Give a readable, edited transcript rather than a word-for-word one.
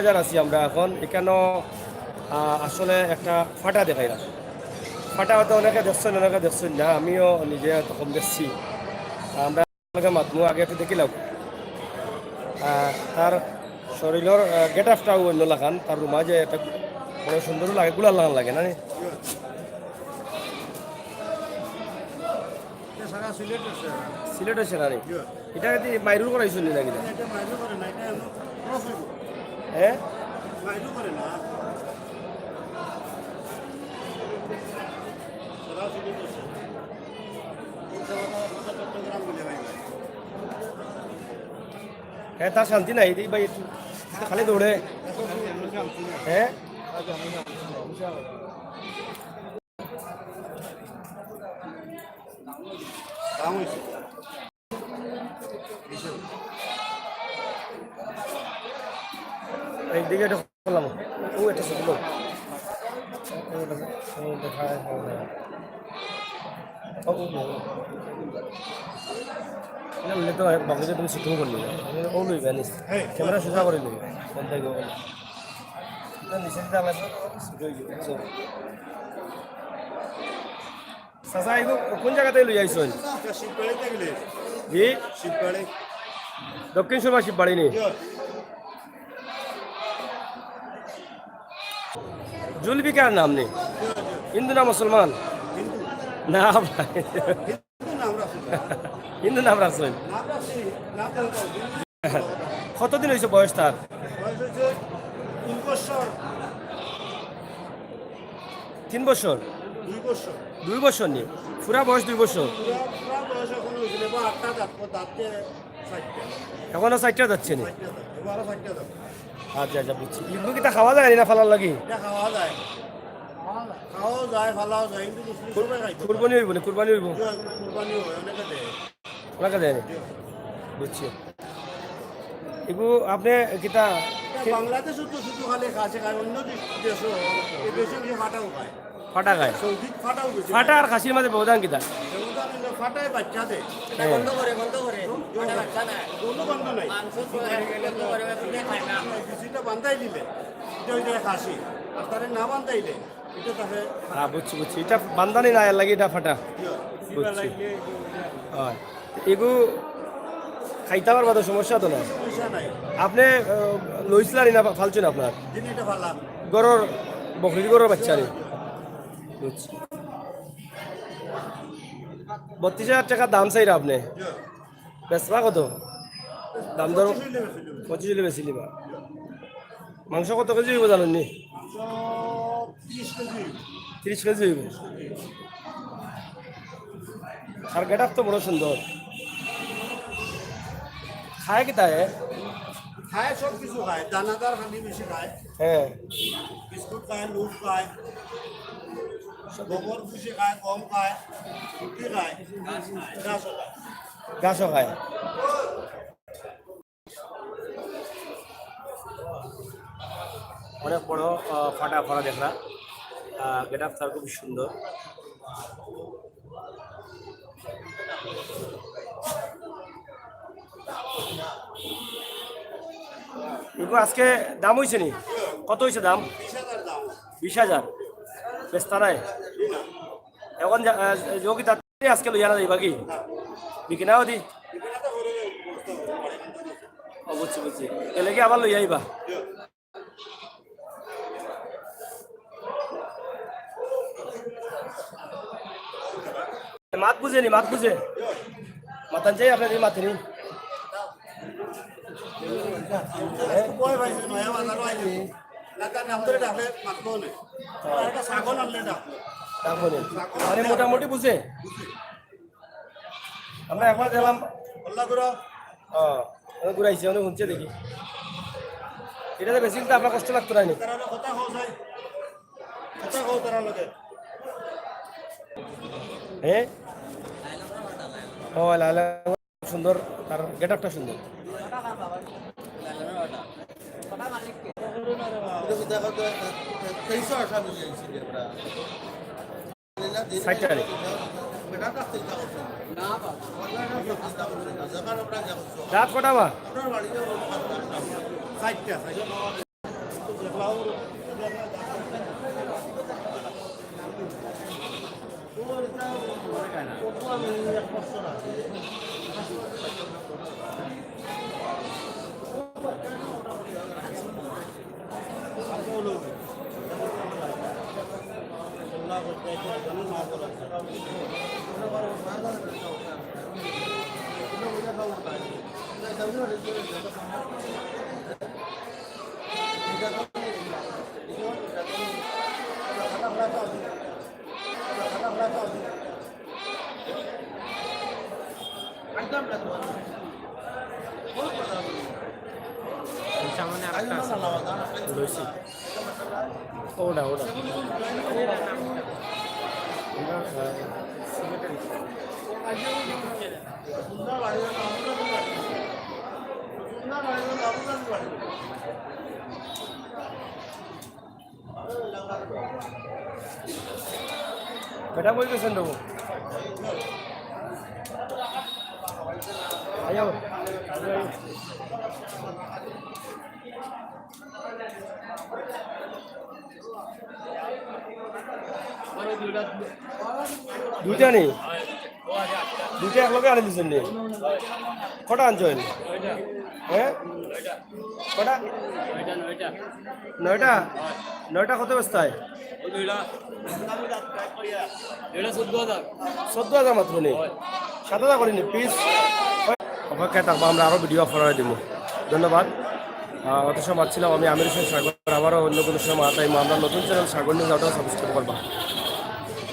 বাজার আছি আমরা এখন এখানেও আসলে একটা ফাটা দেখাইলাম। ফাটা হয়তো অনেকে দেখছেন না, আমিও নিজে তখন দেখছি। আমরা মাতমু আগে একটু দেখিলাম তার শরীরের গেট আপটাও অন্য লাগান, তার রুমা যে একটা বড় সুন্দর লাগে, গুলার লাগান লাগে না সিলেটের সেনারি। এটা কি মাইরুর করাইছো নি নাকি? হ্যাঁ হ্যাঁ, তার শান্তি নাই ভাই, খালি দৌড়ে। হ্যাঁ এইদিকে এটা করলাম, ও এটা শুনলো তো বাবুকে তুমি শুটিং করলি ও লইবে আনিস ক্যামেরা সোজা করে লইবে চাচা এইগুলো কোন জায়গাতে লই আইসন? জি দক্ষিণ সুরমা শিববাড়ি নি? জুলফিকার নাম নেই, হিন্দু না মুসলমান? না ভাই, হিন্দু নাম রাখছেন। কতদিন হয়েছে বয়স তার? 3 বছর? 2 বছর নি? পুরা বয়স 2 বছর? এখনো 4টা যাচ্ছে নি? আচ্ছা আচ্ছা বুঝছি। ইগলু কি তা খাওয়া যায় না ফালার লাগি? কুরবানি হইব না? কুরবানি হইব ওনাকে দেয় নি? বুঝছি। এগু আপনি কিতা বাংলাদেশ ফাটা খায়? ফাটা আর খাসির মাঝে ব্যবধান কিতা? ফাটায় বাচ্চা দেয় বান্ধাই দিলে খাসি আর তারে না বান্ধাইলে এটা তাকে। হ্যাঁ বুঝছি বুঝছি, এটা বান্ধানি না, এর লাগে এটা ফাটা। বুঝছি। হয় এগু খাইতে পারবা তো, সমস্যা তো না? আপনি লইছিলেন না ফালছেন আপনার গরুর বকরির গরুর বাচ্চা নেই? বুঝছি। 32,000 টাকা দাম চাইরা আপনি বেচবা কত? দাম ধর 25 হলে বেশি নিবা। মাংস কত কেজি হইব জানেন নি? 30 কেজি হইব। আর গেট আপ তো বড় সুন্দর। খায় কি তাই? খায় সব কিছু খায়, দানাদার খালি বেশি খায়। হ্যাঁ বিস্কুট খায়, লুজ খায়, গোবর ভুসি খায়, গম খায়, রুটি খায়, ঘাসও খায়। ঘাসও খায়। অনেক বড় ফাটা ফাটা দেখলা, গেট আপ তার খুব সুন্দর। এগুলো আজকে দাম হয়েছে নি? কত হয়েছে দাম? 20,000। বেশ তারাই এখন যোগী তাড়াতাড়ি আজকে লইয়া না যাইবা কি? বিকি নাও দি? বুঝছি বুঝছি, এলে কি আবার লইয়া আইবা? মাত বুঝে নি? মাত বুঝে মাতান চাই আপনার মাতে নি? মানে মোটামুটি বুঝে আমরা একবার গেলাম ঘুরাইছি, অনেক শুনছে দেখি। এটাতে বেশি কিন্তু আপনার কষ্ট লাগতো না? হ্যাঁ ও লালা সুন্দর, তার গেট আপটা সুন্দর। রাত কটা বা? সামনে আরেকটা আছে লইছি ওটা ওটা বেটা কই গেছেন দেবো আইও দুইটা নেই দুইটা একলগে আনি দিচ্ছেন নি কটা আনছেন হ্যাঁ কটা নয়টা নয়টা কত বস্তায় 14,000 মাত্র নেই 7,000 করিনি পিস অপেক্ষায় থাকবো আমরা আরও ভিডিও অফার দিব ধন্যবাদ অত সময় ছিলাম আমি আমির হোসেন সাগর আবারও অন্য কোনো সময় আমরা নতুন চ্যানেল সাগর নিউজ সাবস্ক্রাইব করবা